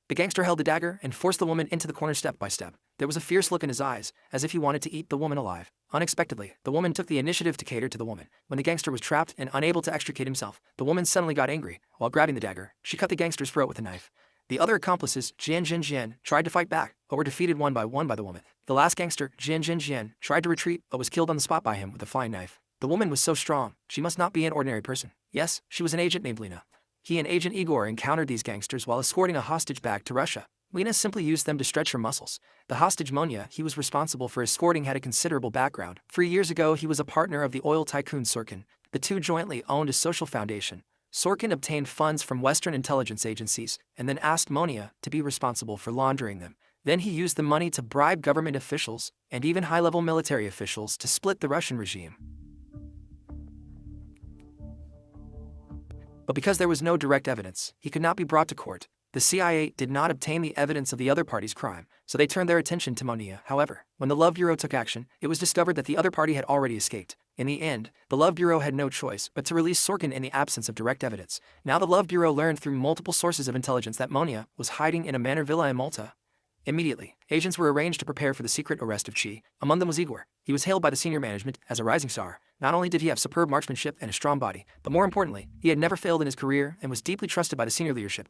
The gangster held the dagger and forced the woman into the corner step by step. There was a fierce look in his eyes, as if he wanted to eat the woman alive. Unexpectedly, the woman took the initiative to cater to the woman. When the gangster was trapped and unable to extricate himself, the woman suddenly got angry. While grabbing the dagger, she cut the gangster's throat with a knife. The other accomplices, Jian, tried to fight back, but were defeated one by one by the woman. The last gangster, Jian, tried to retreat, but was killed on the spot by him with a flying knife. The woman was so strong, she must not be an ordinary person. Yes, she was an agent named Lena. He and Agent Igor encountered these gangsters while escorting a hostage back to Russia. Lena simply used them to stretch her muscles. The hostage Monia he was responsible for escorting had a considerable background. 3 years ago, he was a partner of the oil tycoon Sorkin. The two jointly owned a social foundation. Sorkin obtained funds from Western intelligence agencies and then asked Monia to be responsible for laundering them. Then he used the money to bribe government officials and even high-level military officials to split the Russian regime. But because there was no direct evidence, he could not be brought to court. The CIA did not obtain the evidence of the other party's crime, so they turned their attention to Monia. However, when the Love Bureau took action, it was discovered that the other party had already escaped. In the end, the Love Bureau had no choice but to release Sorkin in the absence of direct evidence. Now the Love Bureau learned through multiple sources of intelligence that Monia was hiding in a manor villa in Malta. Immediately, agents were arranged to prepare for the secret arrest of Chi. Among them was Igor. He was hailed by the senior management as a rising star. Not only did he have superb marksmanship and a strong body, but more importantly, he had never failed in his career and was deeply trusted by the senior leadership.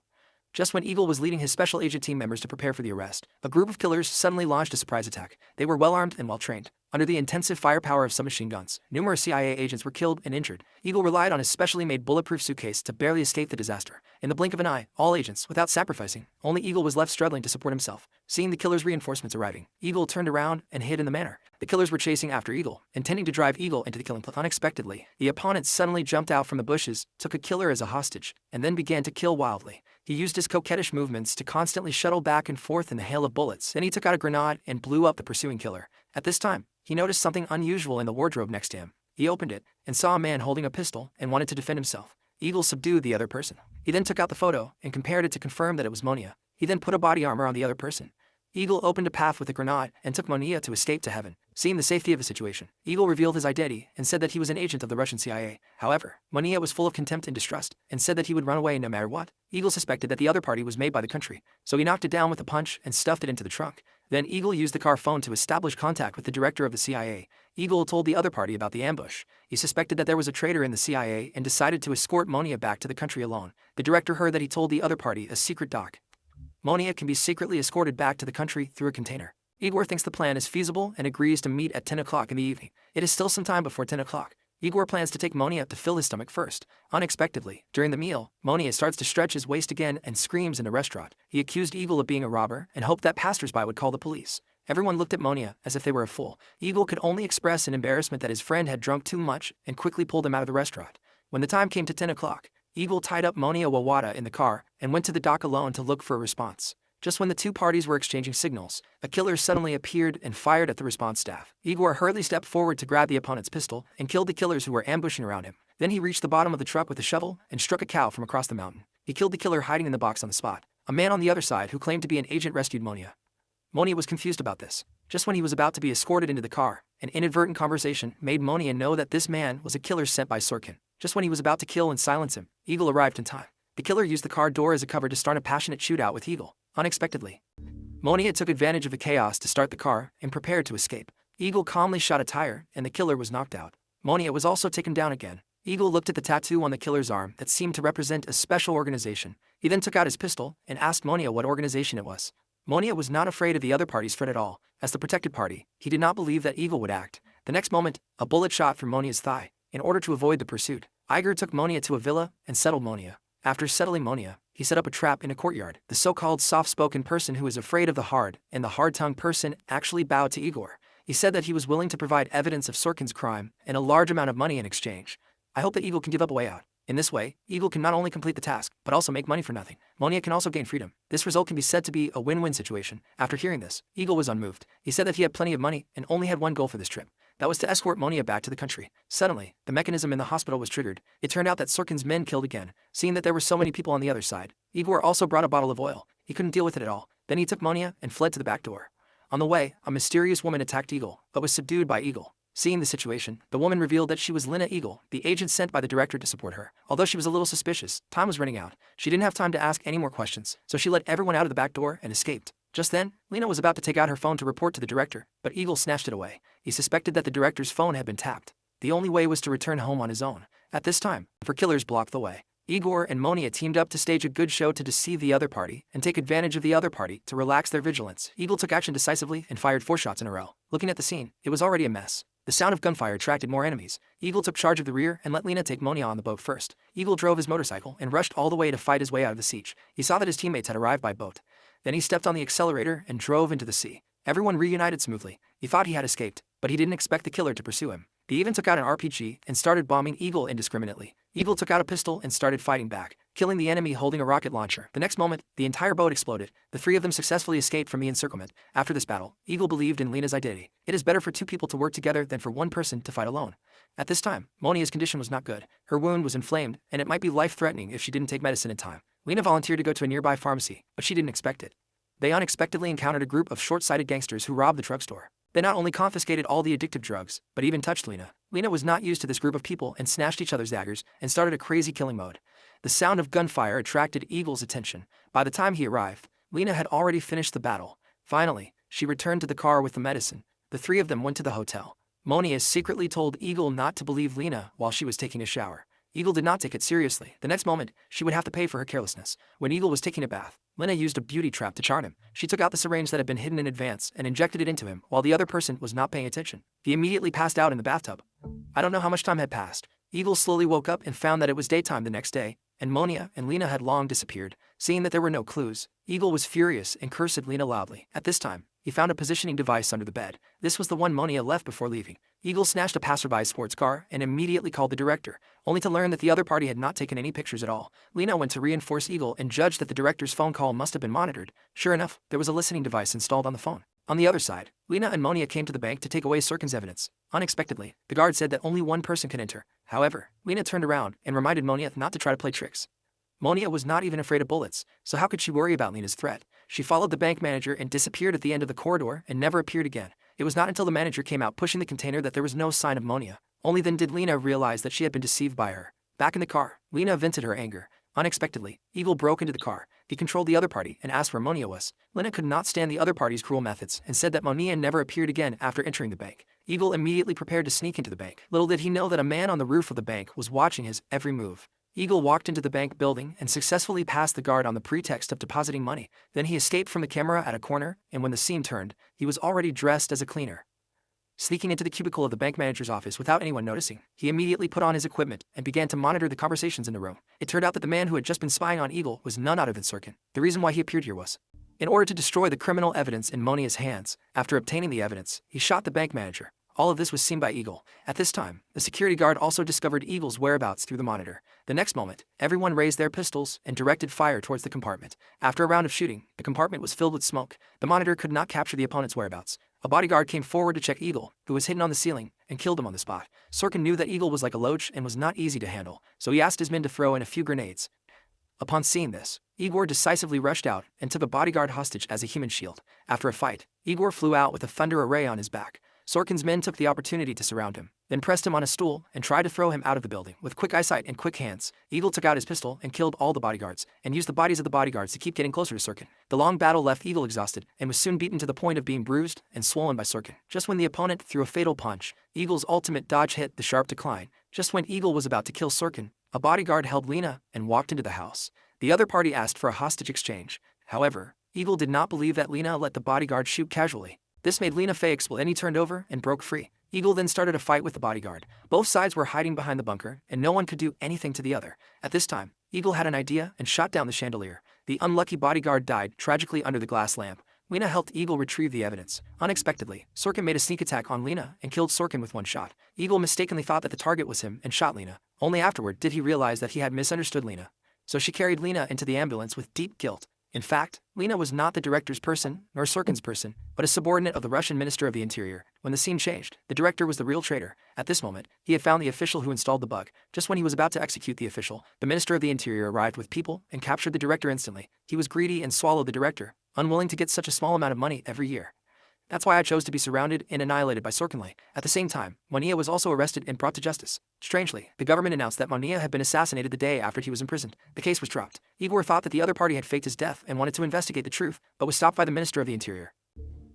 Just when Eagle was leading his special agent team members to prepare for the arrest, a group of killers suddenly launched a surprise attack. They were well-armed and well-trained. Under the intensive firepower of submachine guns, numerous CIA agents were killed and injured. Eagle relied on his specially made bulletproof suitcase to barely escape the disaster. In the blink of an eye, all agents, without sacrificing, only Eagle was left struggling to support himself. Seeing the killers' reinforcements arriving, Eagle turned around and hid in the manor. The killers were chasing after Eagle, intending to drive Eagle into the killing plot. Unexpectedly, the opponent suddenly jumped out from the bushes, took a killer as a hostage, and then began to kill wildly. He used his coquettish movements to constantly shuttle back and forth in the hail of bullets. Then he took out a grenade and blew up the pursuing killer. At this time, he noticed something unusual in the wardrobe next to him. He opened it and saw a man holding a pistol and wanted to defend himself. Eagle subdued the other person. He then took out the photo and compared it to confirm that it was Monia. He then put a body armor on the other person. Eagle opened a path with a grenade and took Monia to escape to heaven. Seeing the safety of the situation, Eagle revealed his identity and said that he was an agent of the Russian CIA. However, Monia was full of contempt and distrust and said that he would run away no matter what. Eagle suspected that the other party was made by the country, so he knocked it down with a punch and stuffed it into the trunk. Then Eagle used the car phone to establish contact with the director of the CIA. Eagle told the other party about the ambush. He suspected that there was a traitor in the CIA and decided to escort Monia back to the country alone. The director heard that he told the other party a secret doc. Monia can be secretly escorted back to the country through a container. Igor thinks the plan is feasible and agrees to meet at 10 o'clock in the evening. It is still some time before 10 o'clock. Igor plans to take Monia to fill his stomach first. Unexpectedly, during the meal, Monia starts to stretch his waist again and screams in the restaurant. He accused Eagle of being a robber and hoped that passersby would call the police. Everyone looked at Monia as if they were a fool. Eagle could only express an embarrassment that his friend had drunk too much and quickly pulled him out of the restaurant. When the time came to 10 o'clock, Eagle tied up Monia Wawada in the car and went to the dock alone to look for a response. Just when the two parties were exchanging signals, a killer suddenly appeared and fired at the response staff. Igor hurriedly stepped forward to grab the opponent's pistol and killed the killers who were ambushing around him. Then he reached the bottom of the truck with a shovel and struck a cow from across the mountain. He killed the killer hiding in the box on the spot. A man on the other side who claimed to be an agent rescued Monia. Monia was confused about this. Just when he was about to be escorted into the car, an inadvertent conversation made Monia know that this man was a killer sent by Sorkin. Just when he was about to kill and silence him, Eagle arrived in time. The killer used the car door as a cover to start a passionate shootout with Eagle. Unexpectedly, Monia took advantage of the chaos to start the car and prepared to escape. Eagle calmly shot a tire and the killer was knocked out. Monia was also taken down again. Eagle looked at the tattoo on the killer's arm that seemed to represent a special organization. He then took out his pistol and asked Monia what organization it was. Monia was not afraid of the other party's threat at all. As the protected party, he did not believe that Eagle would act. The next moment, a bullet shot from Monia's thigh. In order to avoid the pursuit, Igor took Monia to a villa and settled Monia. After settling Monia, he set up a trap in a courtyard. The so-called soft-spoken person who is afraid of the hard and the hard-tongued person actually bowed to Igor. He said that he was willing to provide evidence of Sorkin's crime and a large amount of money in exchange. I hope that Eagle can give up a way out. In this way, Eagle can not only complete the task, but also make money for nothing. Monia can also gain freedom. This result can be said to be a win-win situation. After hearing this, Eagle was unmoved. He said that he had plenty of money and only had one goal for this trip. That was to escort Monia back to the country. Suddenly, the mechanism in the hospital was triggered. It turned out that Sorkin's men killed again. Seeing that there were so many people on the other side, Igor also brought a bottle of oil. He couldn't deal with it at all. Then he took Monia and fled to the back door. On the way, a mysterious woman attacked Eagle, but was subdued by Eagle. Seeing the situation, the woman revealed that she was Lena Eagle, the agent sent by the director to support her. Although she was a little suspicious, time was running out. She didn't have time to ask any more questions, so she let everyone out of the back door and escaped. Just then, Lena was about to take out her phone to report to the director, but Eagle snatched it away. He suspected that the director's phone had been tapped. The only way was to return home on his own. At this time, for killers blocked the way. Igor and Monia teamed up to stage a good show to deceive the other party and take advantage of the other party to relax their vigilance. Eagle took action decisively and fired 4 shots in a row. Looking at the scene, it was already a mess. The sound of gunfire attracted more enemies. Eagle took charge of the rear and let Lena take Monia on the boat first. Eagle drove his motorcycle and rushed all the way to fight his way out of the siege. He saw that his teammates had arrived by boat. Then he stepped on the accelerator and drove into the sea. Everyone reunited smoothly. He thought he had escaped, but he didn't expect the killer to pursue him. He even took out an RPG and started bombing Eagle indiscriminately. Eagle took out a pistol and started fighting back, killing the enemy holding a rocket launcher. The next moment, the entire boat exploded. The 3 of them successfully escaped from the encirclement. After this battle, Eagle believed in Lena's identity. It is better for 2 people to work together than for 1 person to fight alone. At this time, Monia's condition was not good. Her wound was inflamed, and it might be life-threatening if she didn't take medicine in time. Lena volunteered to go to a nearby pharmacy, but she didn't expect it. They unexpectedly encountered a group of short-sighted gangsters who robbed the drugstore. They not only confiscated all the addictive drugs, but even touched Lena. Lena was not used to this group of people and snatched each other's daggers and started a crazy killing mode. The sound of gunfire attracted Eagle's attention. By the time he arrived, Lena had already finished the battle. Finally, she returned to the car with the medicine. The 3 of them went to the hotel. Monia secretly told Eagle not to believe Lena while she was taking a shower. Eagle did not take it seriously. The next moment, she would have to pay for her carelessness. When Eagle was taking a bath, Lena used a beauty trap to charm him. She took out the syringe that had been hidden in advance and injected it into him while the other person was not paying attention. He immediately passed out in the bathtub. I don't know how much time had passed. Eagle slowly woke up and found that it was daytime the next day, and Monia and Lena had long disappeared. Seeing that there were no clues, Eagle was furious and cursed Lena loudly. At this time, he found a positioning device under the bed. This was the one Monia left before leaving. Eagle snatched a passerby's sports car and immediately called the director, only to learn that the other party had not taken any pictures at all. Lena went to reinforce Eagle and judged that the director's phone call must have been monitored. Sure enough, there was a listening device installed on the phone. On the other side, Lena and Monia came to the bank to take away Sirkin's evidence. Unexpectedly, the guard said that only 1 person could enter. However, Lena turned around and reminded Monia not to try to play tricks. Monia was not even afraid of bullets, so how could she worry about Lena's threat? She followed the bank manager and disappeared at the end of the corridor and never appeared again. It was not until the manager came out pushing the container that there was no sign of Monia. Only then did Lena realize that she had been deceived by her. Back in the car, Lena vented her anger. Unexpectedly, Eagle broke into the car. He controlled the other party and asked where Monia was. Lena could not stand the other party's cruel methods and said that Monia never appeared again after entering the bank. Eagle immediately prepared to sneak into the bank. Little did he know that a man on the roof of the bank was watching his every move. Eagle walked into the bank building and successfully passed the guard on the pretext of depositing money. Then he escaped from the camera at a corner, and when the scene turned, he was already dressed as a cleaner. Sneaking into the cubicle of the bank manager's office without anyone noticing, he immediately put on his equipment and began to monitor the conversations in the room. It turned out that the man who had just been spying on Eagle was none other than Sirkin. The reason why he appeared here was in order to destroy the criminal evidence in Monia's hands. After obtaining the evidence, he shot the bank manager. All of this was seen by Eagle. At this time, the security guard also discovered Eagle's whereabouts through the monitor. The next moment, everyone raised their pistols and directed fire towards the compartment. After a round of shooting, the compartment was filled with smoke. The monitor could not capture the opponent's whereabouts. A bodyguard came forward to check Eagle, who was hidden on the ceiling, and killed him on the spot. Sirkin knew that Eagle was like a loach and was not easy to handle, so he asked his men to throw in a few grenades. Upon seeing this, Igor decisively rushed out and took a bodyguard hostage as a human shield. After a fight, Igor flew out with a thunder array on his back. Sirkin's men took the opportunity to surround him, then pressed him on a stool and tried to throw him out of the building. With quick eyesight and quick hands, Eagle took out his pistol and killed all the bodyguards, and used the bodies of the bodyguards to keep getting closer to Sirkin. The long battle left Eagle exhausted, and was soon beaten to the point of being bruised and swollen by Sirkin. Just when the opponent threw a fatal punch, Eagle's ultimate dodge hit the sharp decline. Just when Eagle was about to kill Sirkin, a bodyguard held Lena and walked into the house. The other party asked for a hostage exchange. However, Eagle did not believe that Lena let the bodyguard shoot casually. This made Lena fake explode, and he turned over and broke free. Eagle then started a fight with the bodyguard. Both sides were hiding behind the bunker, and no one could do anything to the other. At this time, Eagle had an idea and shot down the chandelier. The unlucky bodyguard died tragically under the glass lamp. Lena helped Eagle retrieve the evidence. Unexpectedly, Sirkin made a sneak attack on Lena and killed Sirkin with one shot. Eagle mistakenly thought that the target was him and shot Lena. Only afterward did he realize that he had misunderstood Lena. So she carried Lena into the ambulance with deep guilt. In fact, Lena was not the director's person, nor Sirkin's person, but a subordinate of the Russian Minister of the Interior. When the scene changed, the director was the real traitor. At this moment, he had found the official who installed the bug. Just when he was about to execute the official, the Minister of the Interior arrived with people and captured the director instantly. He was greedy and swallowed the director, unwilling to get such a small amount of money every year. That's why I chose to be surrounded and annihilated by Sorkinley. At the same time, Monia was also arrested and brought to justice. Strangely, the government announced that Monia had been assassinated the day after he was imprisoned. The case was dropped. Igor thought that the other party had faked his death and wanted to investigate the truth, but was stopped by the Minister of the Interior.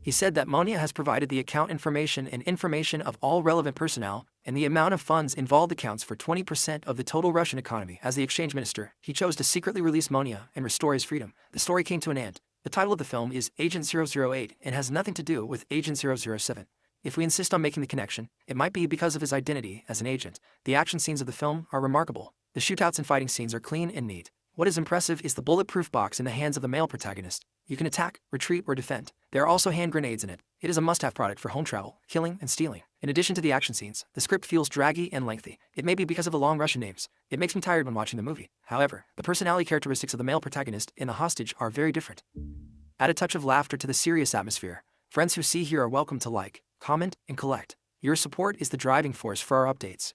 He said that Monia has provided the account information and information of all relevant personnel, and the amount of funds involved accounts for 20% of the total Russian economy. As the exchange minister, he chose to secretly release Monia and restore his freedom. The story came to an end. The title of the film is Agent 008 and has nothing to do with Agent 007. If we insist on making the connection, it might be because of his identity as an agent. The action scenes of the film are remarkable. The shootouts and fighting scenes are clean and neat. What is impressive is the bulletproof box in the hands of the male protagonist. You can attack, retreat, or defend. There are also hand grenades in it. It is a must-have product for home travel, killing, and stealing. In addition to the action scenes, the script feels draggy and lengthy. It may be because of the long Russian names. It makes me tired when watching the movie. However, the personality characteristics of the male protagonist and the hostage are very different. Add a touch of laughter to the serious atmosphere. Friends who see here are welcome to like, comment, and collect. Your support is the driving force for our updates.